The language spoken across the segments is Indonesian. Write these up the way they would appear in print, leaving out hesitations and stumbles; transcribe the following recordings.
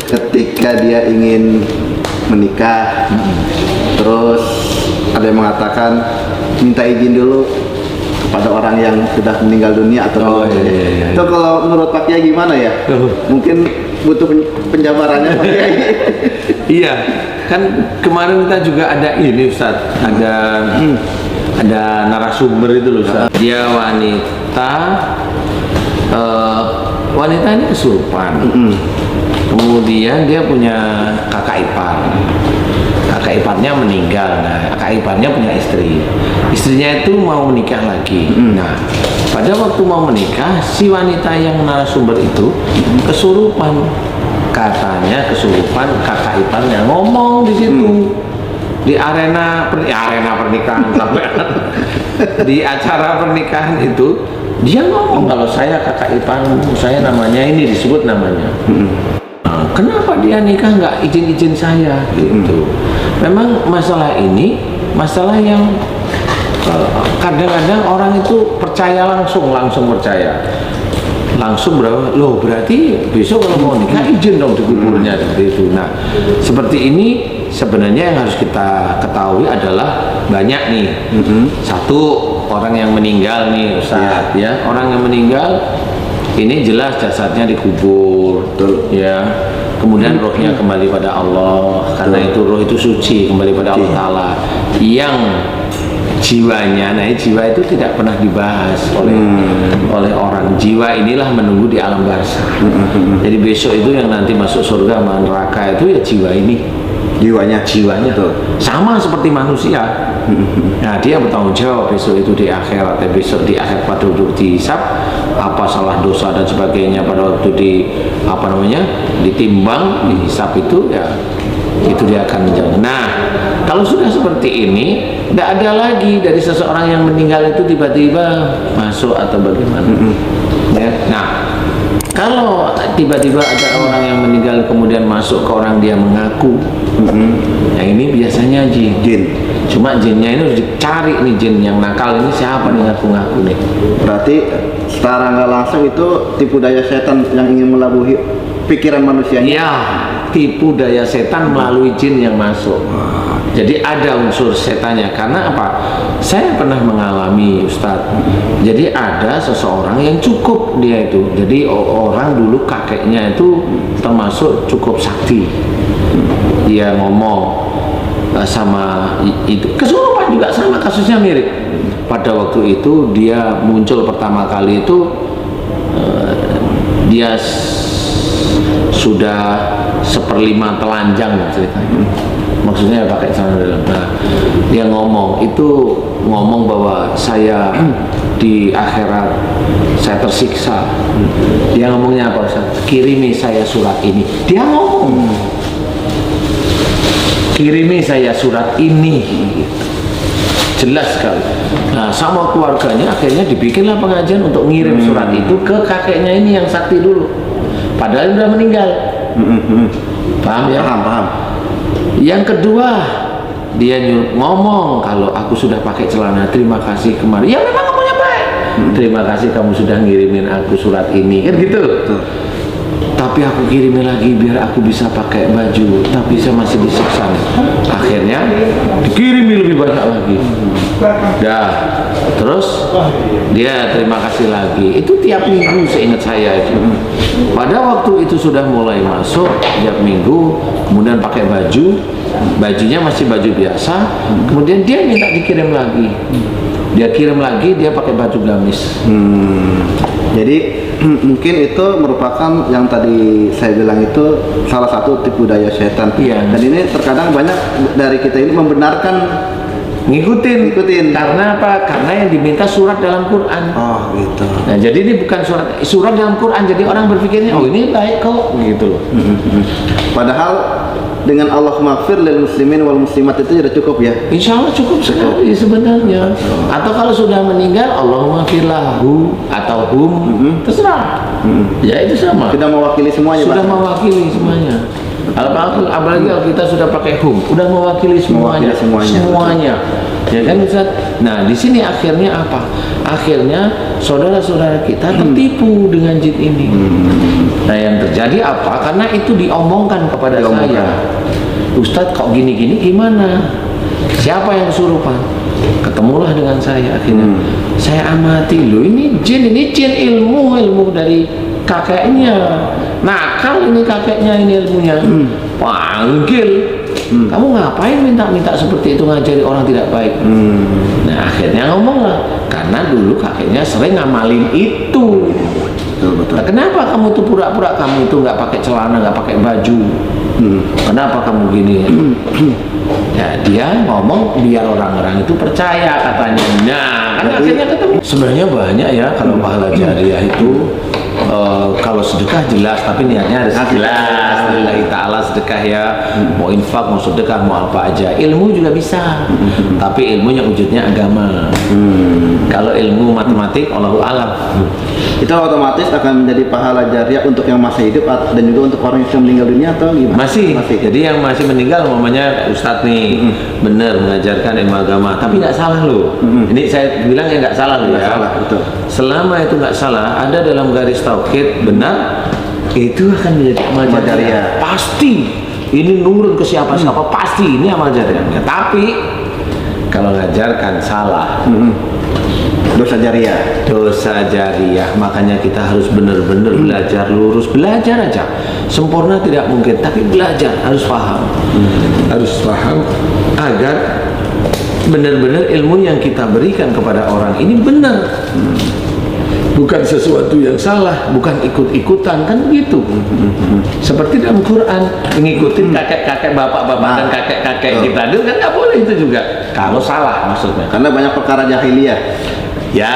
ketika dia ingin menikah, terus ada yang mengatakan minta izin dulu kepada orang yang sudah meninggal dunia atau iya. Itu kalau menurut Pak Kiai gimana ya? Mungkin butuh penjabarannya Pak Kiai. Iya, kan kemarin kita juga ada ini Ustaz, ada narasumber itu loh Ustaz. Dia wanita ini kesurupan. Kemudian dia punya kakak ipar. Kakak iparnya meninggal. Nah, kakak iparnya punya istri. Istrinya itu mau menikah lagi. Nah, pada waktu mau menikah, si wanita yang narasumber itu kesurupan. Katanya kesurupan kakak iparnya ngomong di situ. Di arena pernikahan sampai di acara pernikahan itu dia ngomong kalau saya kakak ipar, saya namanya ini disebut namanya. Nah, kenapa dia nikah nggak izin saya gitu? Memang masalah ini masalah yang kadang-kadang orang itu percaya langsung percaya langsung berapa loh, berarti besok kalau mau nikah izin dong di kuburnya seperti itu. Nah, seperti ini sebenarnya yang harus kita ketahui adalah banyak nih. Satu, orang yang meninggal nih Ustaz, ya orang yang meninggal ini jelas jasadnya dikubur, ya kemudian rohnya kembali pada Allah, karena itu roh itu suci kembali pada Allah Ta'ala. Yang jiwanya, nah jiwa itu tidak pernah dibahas oleh orang. Jiwa inilah menunggu di alam barzakh. Jadi besok itu yang nanti masuk surga sama neraka itu ya jiwa ini, jiwanya tuh sama seperti manusia. Nah, dia bertanggung jawab besok itu di akhirat. Besok di akhirat pada duduk dihisab apa salah dosa dan sebagainya, pada waktu ditimbang dihisab itu ya itu dia akan menjawab. Nah, kalau sudah seperti ini, tidak ada lagi dari seseorang yang meninggal itu tiba-tiba masuk atau bagaimana. Ya. Nah, kalau tiba-tiba ada orang yang meninggal kemudian masuk ke orang dia mengaku, nah ini biasanya jin. Cuma jinnya ini harus dicari nih, jin yang nakal ini siapa nih ngaku-ngaku nih. Berarti secara nggak langsung itu tipu daya setan yang ingin melabuhi pikiran manusianya. Ya, tipu daya setan melalui jin yang masuk. Jadi ada unsur setannya. Karena apa? Saya pernah mengalami Ustadz. Jadi ada seseorang yang cukup dia itu. Jadi orang dulu kakeknya itu termasuk cukup sakti. Dia ngomong sama itu. Kesurupan juga sama, kasusnya mirip. Pada waktu itu dia muncul pertama kali itu dia sudah 1/5 telanjang ceritanya. Maksudnya pakai celana dalam. Nah, dia ngomong bahwa saya di akhirat saya tersiksa. Dia ngomongnya apa? Kirimi saya surat ini. Dia ngomong, kirimi saya surat ini. Jelas sekali. Nah, sama keluarganya akhirnya dibikinlah pengajian untuk ngirim surat itu ke kakeknya ini yang sakti dulu. Padahal udah meninggal. Paham ya? Paham. Yang kedua, dia ngomong kalau aku sudah pakai celana, terima kasih kemarin. Ya memang ngomongnya baik. Terima kasih kamu sudah ngirimin aku surat ini, kan gitu. Tapi aku kirimin lagi biar aku bisa pakai baju, tapi saya masih disiksa. Akhirnya dikirimin lebih banyak lagi. Dah, terus dia terima kasih lagi. Itu tiap minggu seingat saya itu. Pada waktu itu sudah mulai masuk tiap minggu, kemudian pakai baju, bajunya masih baju biasa. Kemudian dia minta dikirim lagi. Dia kirim lagi, dia pakai baju gamis. Jadi mungkin itu merupakan yang tadi saya bilang itu salah satu tipu daya setan. Iya. Dan ini terkadang banyak dari kita ini membenarkan ngikutin. Karena apa? Karena yang diminta surat dalam Quran. Oh gitu. Nah, jadi ini bukan surat dalam Quran. Jadi orang berpikirnya, oh ini baik kok, gitu loh. Padahal dengan Allah maghfir lil muslimin wal muslimat itu sudah cukup ya. Insya Allah cukup sekali sebenarnya. Atau kalau sudah meninggal, Allahumma firlahu atau hum, terserah. Ya itu sama. Sudah mewakili semuanya. Sudah mewakili semuanya. Apalagi kalau kita sudah pakai hum, udah mewakili semuanya. Semuanya. Ya kan Ustaz? Nah, di sini akhirnya apa? Akhirnya saudara-saudara kita tertipu dengan jin ini. Nah yang terjadi apa? Karena itu diomongkan kepada saya, Ustadz kok gini-gini gimana? Siapa yang kesurupan? Ketemulah dengan saya akhirnya. Saya amati, loh ini jin ilmu dari kakeknya. Nakal ini kakeknya, ini ilmunya. Panggil. Kamu ngapain minta seperti itu ngajari orang tidak baik? Nah akhirnya ngomonglah, karena dulu kakeknya sering ngamalin itu. Nah, kenapa kamu tuh pura-pura kamu itu nggak pakai celana, nggak pakai baju? Kenapa kamu gini? Ya dia ngomong biar orang-orang itu percaya katanya. Nah kan akhirnya ketemu. Sebenarnya banyak ya kalau pahala jariah itu. Kalau sedekah jelas, tapi niatnya harus jelas. Lillahi ta'ala sedekah ya, mau infak, mau sedekah, mau apa aja. Ilmu juga bisa, tapi ilmunya wujudnya agama. Kalau ilmu matematik, Allahu a'lam. Itu otomatis akan menjadi pahala jariah untuk yang masih hidup dan juga untuk orang yang sudah meninggal dunia atau gimana? Masih. Jadi yang masih meninggal, umpamanya Ustadz nih, benar mengajarkan ilmu agama, tapi nggak salah loh. Ini saya bilang ya nggak salah loh ya. Salah, betul. Selama itu nggak salah, ada dalam garis tauhid benar, itu akan menjadi amal jariah. Pasti. Ini nurun ke siapa-siapa, pasti ini amal jariah. Ya, tapi kalau ngajarkan salah, dosa jariah. Makanya kita harus benar-benar belajar lurus, belajar aja. Sempurna tidak mungkin, tapi belajar harus paham. Harus paham agar benar-benar ilmu yang kita berikan kepada orang ini benar. Bukan sesuatu yang salah, bukan ikut-ikutan, kan gitu. Seperti dalam Quran, mengikuti kakek-kakek, bapak-bapak dan kakek-kakek kita dulu kan nggak boleh itu juga. Kalau salah maksudnya. Karena banyak perkara jahiliyah. Ya,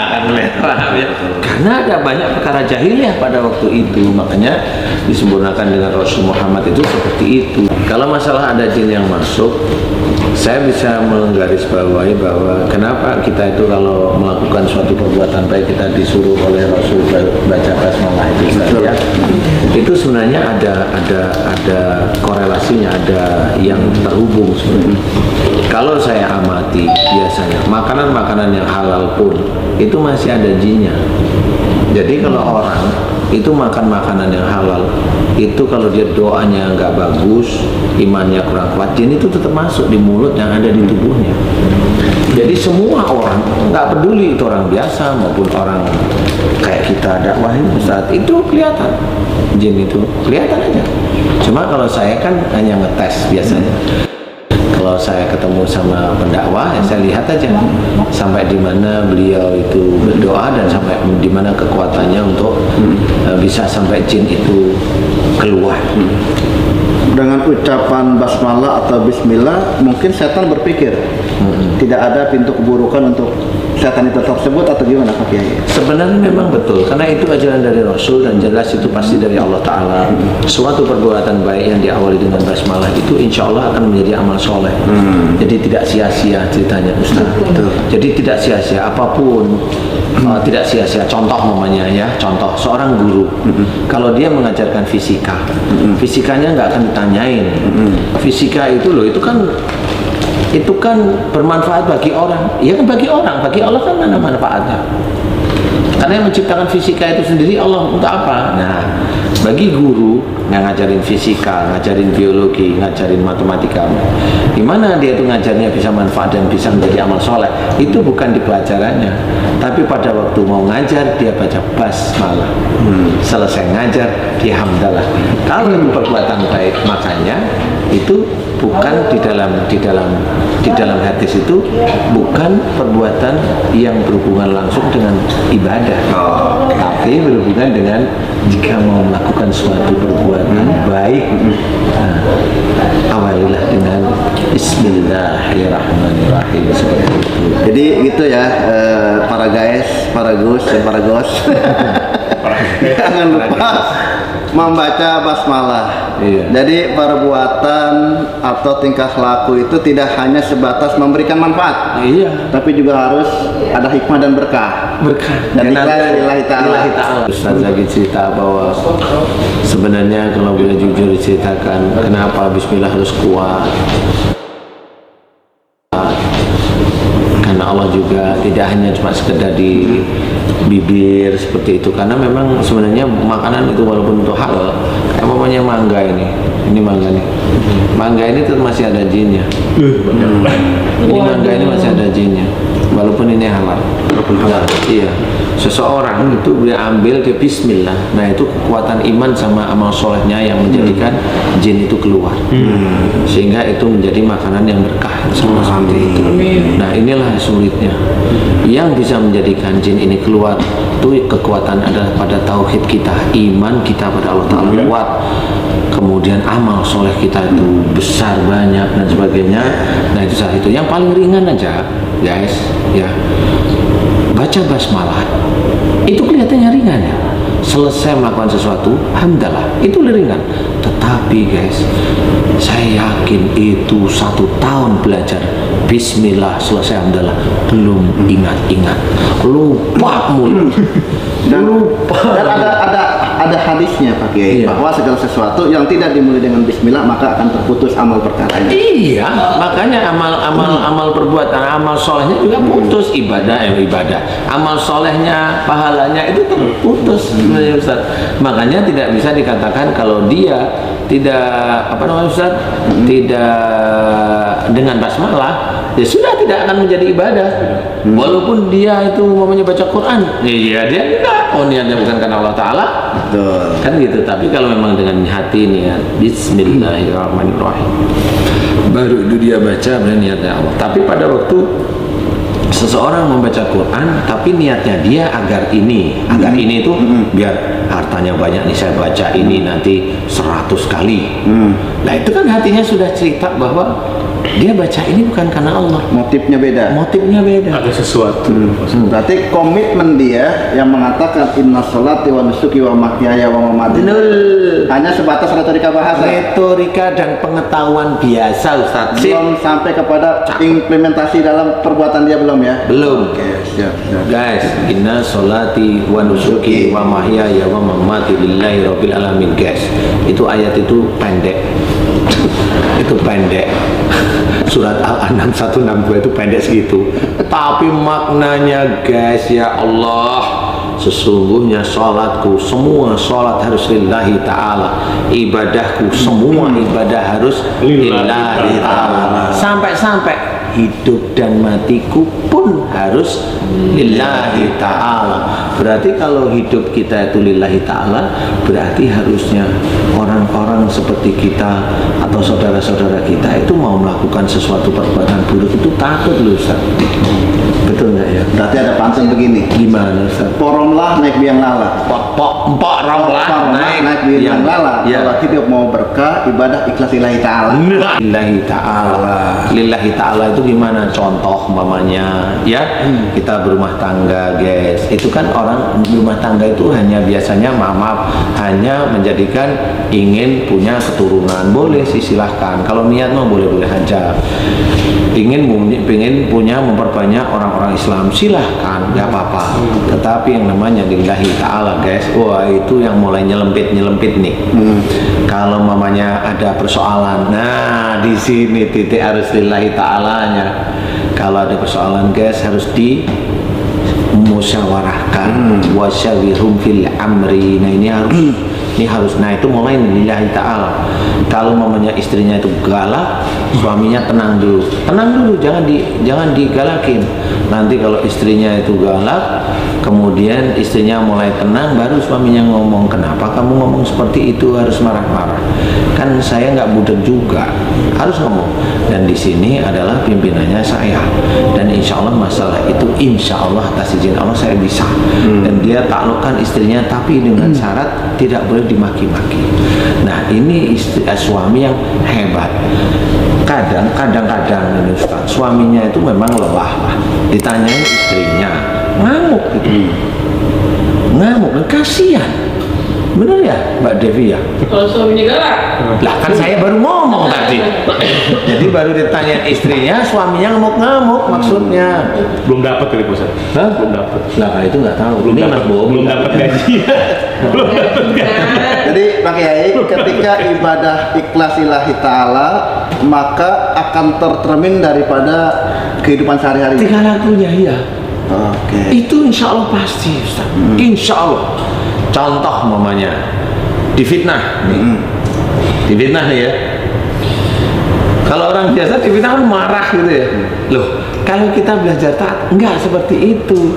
kan paham ya. Karena ada banyak perkara jahiliyah pada waktu itu, makanya disempurnakan dengan Rasul Muhammad itu seperti itu. Kalau masalah ada jin yang masuk, saya bisa menggarisbawahi bahwa kenapa kita itu kalau melakukan suatu perbuatan baik kita disuruh oleh Rasul baca basmalah itu saja. Itu sebenarnya ada korelasinya, ada yang terhubung sebenarnya. Kalau saya amati biasanya makanan-makanan yang halal pun itu masih ada jinnya. Jadi kalau orang itu makan makanan yang halal, itu kalau dia doanya nggak bagus, imannya kurang kuat, jin itu tetap masuk di mulut yang ada di tubuhnya. Jadi semua orang, nggak peduli itu orang biasa maupun orang kayak kita dakwahin saat itu kelihatan, jin itu kelihatan aja. Cuma kalau saya kan hanya ngetes biasanya. Kalau saya ketemu sama pendakwah, ya saya lihat aja sampai di mana beliau itu berdoa dan sampai di mana kekuatannya untuk bisa sampai jin itu keluar. Dengan ucapan basmalah atau bismillah, mungkin setan berpikir tidak ada pintu keburukan untuk setan itu tersebut atau gimana Pak Kiai? Sebenarnya memang betul, karena itu ajaran dari Rasul dan jelas itu pasti dari Allah Ta'ala. Suatu perbuatan baik yang diawali dengan basmalah itu insya Allah akan menjadi amal soleh. Jadi tidak sia-sia ceritanya Ustaz. Jadi tidak sia-sia apapun. Tidak sia-sia. Contoh namanya ya, contoh seorang guru kalau dia mengajarkan fisika, fisikanya nggak akan ditanyain. Fisika itu loh, itu kan bermanfaat bagi orang. Ya kan bagi orang, bagi Allah kan mana manfaatnya. Karena yang menciptakan fisika itu sendiri Allah, untuk apa? Nah, bagi guru yang ngajarin fisika, ngajarin biologi, ngajarin matematika, gimana dia itu ngajarnya bisa manfaat dan bisa menjadi amal soleh, itu bukan di pelajarannya, tapi pada waktu mau ngajar dia baca basmalah. Selesai ngajar dia hamdalah. Kalau itu perbuatan baik, makanya itu bukan di dalam hadis itu bukan perbuatan yang berhubungan langsung dengan ibadah, tapi berhubungan dengan jika mau melakukan suatu perbuatan baik, awalilah dengan Bismillahirrahmanirrahim, seperti itu. Jadi gitu ya, para guys, para gus dan para gos. Jangan lupa membaca basmalah. Iya. Jadi perbuatan atau tingkah laku itu tidak hanya sebatas memberikan manfaat, tapi juga harus ada hikmah dan berkah. Dan lillahi ta'ala. Ustaz lagi cerita bahwa sebenarnya kalau boleh jujur diceritakan kenapa Bismillah harus kuat. Karena Allah juga, tidak hanya cuma sekedar di bibir seperti itu, karena memang sebenarnya makanan itu walaupun itu halal, kayak umpamanya mangga ini mangga nih, mangga ini tuh masih ada jinnya. Ini mangga ini masih ada jinnya, walaupun ini halal. Nah, iya, seseorang itu dia ambil, dia bismillah, nah itu kekuatan iman sama amal solehnya yang menjadikan jin itu keluar, sehingga itu menjadi makanan yang berkah sama seperti itu. Nah inilah sulitnya, yang bisa menjadikan jin ini keluar itu kekuatan adalah pada tauhid kita, iman kita pada Allah Ta'ala kuat, kemudian amal soleh kita itu besar, banyak dan sebagainya. Nah itu salah itu yang paling ringan aja guys ya, baca basmalah itu kelihatannya ringan ya, selesai melakukan sesuatu hamdalah itu ringan, tetapi guys saya yakin itu 1 tahun belajar bismillah selesai hamdalah belum ingat-ingat, lupa mulu. Dan lupa. Dan ada hadisnya Pak Kiai, bahwa segala sesuatu yang tidak dimulai dengan bismillah maka akan terputus amal perkaranya. Iya, makanya amal perbuatan, amal solehnya juga putus, ibadah, amal solehnya, pahalanya itu terputus sebenarnya Ustaz. Makanya tidak bisa dikatakan kalau dia tidak Ustaz, tidak dengan basmalah, ya sudah tidak akan menjadi ibadah. Walaupun dia itu namanya baca Quran, iya dia enggak, niatnya bukan karena Allah Ta'ala. Betul. Kan gitu. Tapi kalau memang dengan hati niat bismillahirrahmanirrahim, baru itu dia baca niatnya Allah. Tapi pada waktu seseorang membaca Quran tapi niatnya dia agar ini itu biar hartanya banyak nih, saya baca ini nanti 100 kali. Nah itu kan hatinya sudah cerita bahwa dia baca ini bukan karena Allah, Motifnya beda. Ada sesuatu. Berarti komitmen dia yang mengatakan inna sholati wa nusuki wa mahyaya wa mamati hanya sebatas retorika bahasa, retorika dan pengetahuan biasa Ustaz. belum sampai kepada implementasi dalam perbuatan dia, belum ya? Belum. Oke, siap. Guys, inna sholati wa nusuki wa mahyaya wa mamati lillahi rabbil alamin guys. Itu ayat itu pendek. Itu pendek. Surat Al-An'am 162 itu pendek segitu. Tapi maknanya guys, ya Allah, sesungguhnya sholatku, semua sholat harus lillahi ta'ala, ibadahku, semua ibadah harus lillahi ta'ala, sampai-sampai hidup dan matiku pun harus lillahi ta'ala. Berarti kalau hidup kita itu lillahi ta'ala, berarti harusnya orang-orang seperti kita atau saudara-saudara kita itu mau melakukan sesuatu perbuatan buruk itu takut loh Ustaz. Betul nggak ya? Berarti ada pantun begini. Gimana Ustaz? Poromlah naik biang lala. Empok romlah naik biang lala. Ya. Kalau hidup mau berkah, ibadah ikhlas lillahi ta'ala. Lillahi ta'ala. Lillahi ta'ala itu gimana? Contoh mamanya ya, kita berumah tangga guys, itu kan orang berumah tangga itu hanya biasanya maaf hanya menjadikan ingin punya keturunan, boleh sih silahkan, kalau niat mau boleh-boleh aja, ingin punya memperbanyak orang-orang Islam silahkan, nggak apa-apa. Tetapi yang namanya lillahi ta'ala guys, wah itu yang mulai nyelempit nih. Kalau mamanya ada persoalan, nah di sini titik harus lillahi ta'alanya. Kalau ada persoalan guys harus dimusyawarahkan, wasyawirhum fil amri. Nah ini harus, nah itu mulai lillahi ta'ala. Kalau mamanya istrinya itu galak, suaminya tenang dulu, jangan digalakin. Nanti kalau istrinya itu galak, kemudian istrinya mulai tenang, baru suaminya ngomong, kenapa kamu ngomong seperti itu, harus marah-marah, kan saya nggak budek juga, harus ngomong. Dan di sini adalah pimpinannya saya, dan insya Allah masalah itu insya Allah atas izin Allah saya bisa. Dan dia taklukkan istrinya, tapi dengan syarat tidak boleh dimaki-maki. Nah ini suami yang hebat. Kadang-kadang ini Ustaz, suaminya itu memang lelah lah, ditanyain istrinya ngamuk gitu, ngamuk, dan kasihan. Bener ya Mbak Devi ya? Kalau suaminya galak? Lah kan saya baru ngomong tadi. Jadi baru ditanya istrinya, suaminya ngamuk-ngamuk maksudnya. Belum dapat kali Ustaz. Hah? Belum dapat. Lah itu nggak tahu. Belum Ini dapat. Mas Bobi. Belum dapat gaji. Belum dapat gaji. Jadi Pak Kiai, ketika ibadah ikhlas lillahi ta'ala, maka akan tercermin daripada kehidupan sehari-hari. tingkah lakunya ya. Oke. Itu insya Allah pasti, Ustaz. Insya Allah. Contoh mamanya difitnah nih, difitnah nih ya. Kalau orang biasa difitnah kan marah gitu ya. Loh, kalau kita belajar taat enggak seperti itu.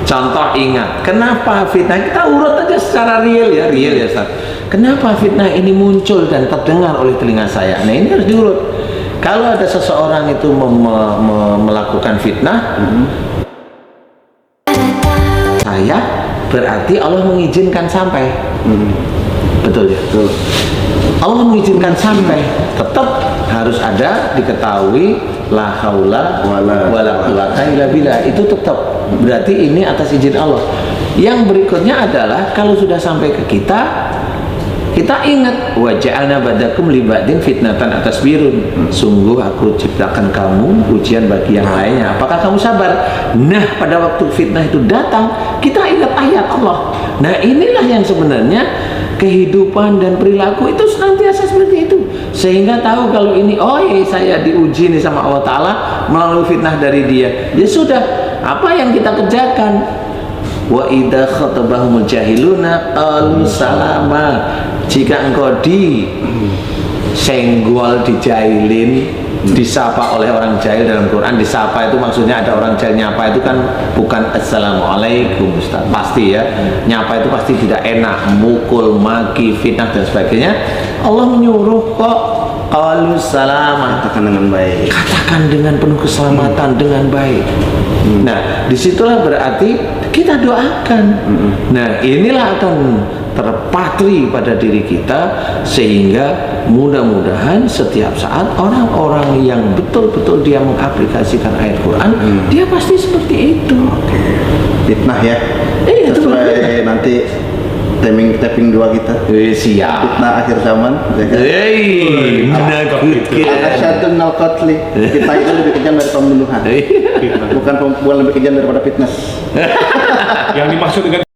Contoh ingat, kenapa fitnah, kita urut aja secara real ya Ustaz. Kenapa fitnah ini muncul dan terdengar oleh telinga saya? Nah ini harus diurut. Kalau ada seseorang itu melakukan fitnah, saya berarti Allah mengizinkan sampai. Betul ya? Betul. Allah mengizinkan sampai, tetap harus ada diketahui la haula wala quwata illa billah, itu tetap berarti ini atas izin Allah. Yang berikutnya adalah kalau sudah sampai ke kita ingat wa ja'alna ba'dakum li ba'din fitnatan atas birun, sungguh aku ciptakan kamu ujian bagi yang lainnya, apakah kamu sabar? Nah pada waktu fitnah itu datang kita ingat ayat Allah. Nah inilah yang sebenarnya kehidupan dan perilaku itu senantiasa seperti itu, sehingga tahu kalau ini saya diuji nih sama Allah Ta'ala melalui fitnah dari dia. Ya sudah, apa yang kita kerjakan? Wa idza khatabahumul jahiluna qalu salama. Jika engkau disenggol, dijahilin, disapa oleh orang jahil, dalam Quran disapa itu maksudnya ada orang jahil nyapa itu kan bukan assalamualaikum Ustaz, pasti ya, nyapa itu pasti tidak enak, mukul, maki, fitnah dan sebagainya. Allah menyuruh kok qalu salama, Katakan dengan baik. katakan dengan penuh keselamatan, dengan baik. Nah disitulah berarti kita doakan. Nah inilah akan terpatri pada diri kita, sehingga mudah-mudahan setiap saat orang-orang yang betul-betul dia mengaplikasikan ayat Quran, dia pasti seperti itu. Fitnah ya. Itu Sesuai nanti tapping 2 kita. siap. Fitnah akhir zaman. Ya kan? Menakutkan. Asyadun nal qatli. Kita itu lebih kejam dari pembunuhan. Bukan lebih kejam daripada fitnah. Yang dimaksud dengan